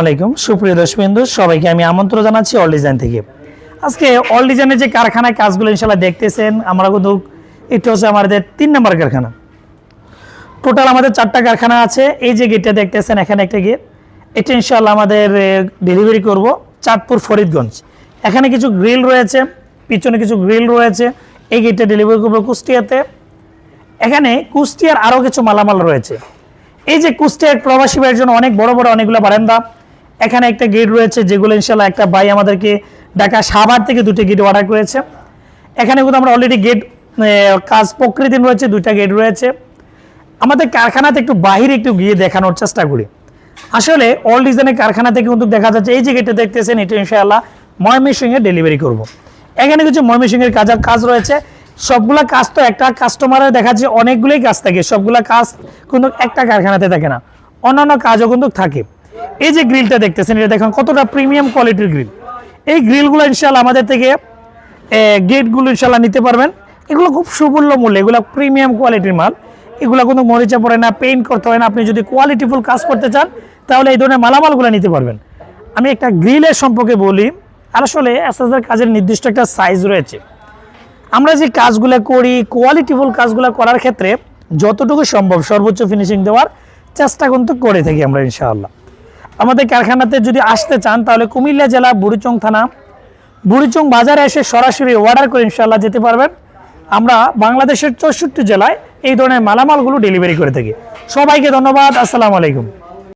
আলাইকুম সুপ্রিয় দর্শকবৃন্দ, সবাইকে আমি আমন্ত্রণ জানাচ্ছি অল ডিজাইন থেকে। আজকে অল ডিজাইনের যে কারখানায় কাজগুলো ইনশাআল্লাহ দেখতেছেন, আমরা কিন্তু এটা হচ্ছে আমাদের 3 নম্বর কারখানা। টোটাল আমাদের 4টা কারখানা আছে। এই যে গেটটা দেখতেছেন, এখানে একটা গেট, এটা ইনশাআল্লাহ আমাদের ডেলিভারি করব চাঁদপুর ফরিদগঞ্জ। এখানে কিছু গ্রিল রয়েছে, পিছনে কিছু গ্রিল রয়েছে। এই গেটটা ডেলিভারি করবো কুষ্টিয়াতে। এখানে কুষ্টিয়ার আরও কিছু মালামাল রয়েছে। এই যে কুষ্টিয়ার প্রবাসী ভাইয়ের জন্য অনেক বড় বড় অনেকগুলো বারান্দা, এখানে একটা গেট রয়েছে, যেগুলো ইনশাল্লাহ একটা ভাই আমাদেরকে ঢাকা সাভার থেকে 2টি গেট অর্ডার করেছে। এখানে কিন্তু আমরা অলরেডি গেট কাজ প্রকৃতির রয়েছে, 2টা গেট রয়েছে। আমাদের কারখানাতে একটু বাহিরে একটু গিয়ে দেখানোর চেষ্টা করি। আসলে অল ডিজাইনের কারখানা থেকে কিন্তু দেখা যাচ্ছে, এই যে গেটটা দেখতেছেন, এটা ইনশাআল্লাহ ময়মনসিংহে ডেলিভারি করব। এখানে কিছু ময়মনসিংহের কাজ রয়েছে। সবগুলা কাজ তো একটা কাস্টমারের দেখা যাচ্ছে অনেকগুলোই কাজ থাকে, সবগুলা কাজ কিন্তু একটা কারখানাতে থাকে না, অন্যান্য কাজও কিন্তু থাকে। এই যে গ্রিলটা দেখতেছেন, এটা দেখুন কতটা প্রিমিয়াম কোয়ালিটির গ্রিল। এই গ্রিলগুলো ইনশাআল্লাহ আমাদের থেকে গেটগুলো ইনশাআল্লাহ নিতে পারবেন। এগুলো খুব সুমূল্য মূল্যে, এগুলো প্রিমিয়াম কোয়ালিটির মাল। এগুলো কোনো মরিচা পড়ে না, পেইন্ট করতে হয় না। আপনি যদি কোয়ালিটিফুল কাজ করতে চান তাহলে এই ধরনের মালামালগুলো নিতে পারবেন। আমি একটা গ্রিলের সম্পর্কে বলি। আসলে এসএসের কাজের নির্দিষ্ট একটা সাইজ রয়েছে। আমরা যে কাজগুলো করি, কোয়ালিটিফুল কাজগুলো করার ক্ষেত্রে যতটুকু সম্ভব সর্বোচ্চ ফিনিশিং দেওয়ার চেষ্টা কিন্তু করে থাকি আমরা ইনশাআল্লাহ। আমাদের কারখানাতে যদি আসতে চান তাহলে কুমিল্লা জেলা বুড়িচং থানা, বুড়িচং বাজারে এসে সরাসরি অর্ডার করে ইনশাআল্লাহ যেতে পারবেন। আমরা বাংলাদেশের 64 জেলায় এই ধরনের মালামালগুলো ডেলিভারি করে থাকি। সবাইকে ধন্যবাদ। আসসালামু আলাইকুম।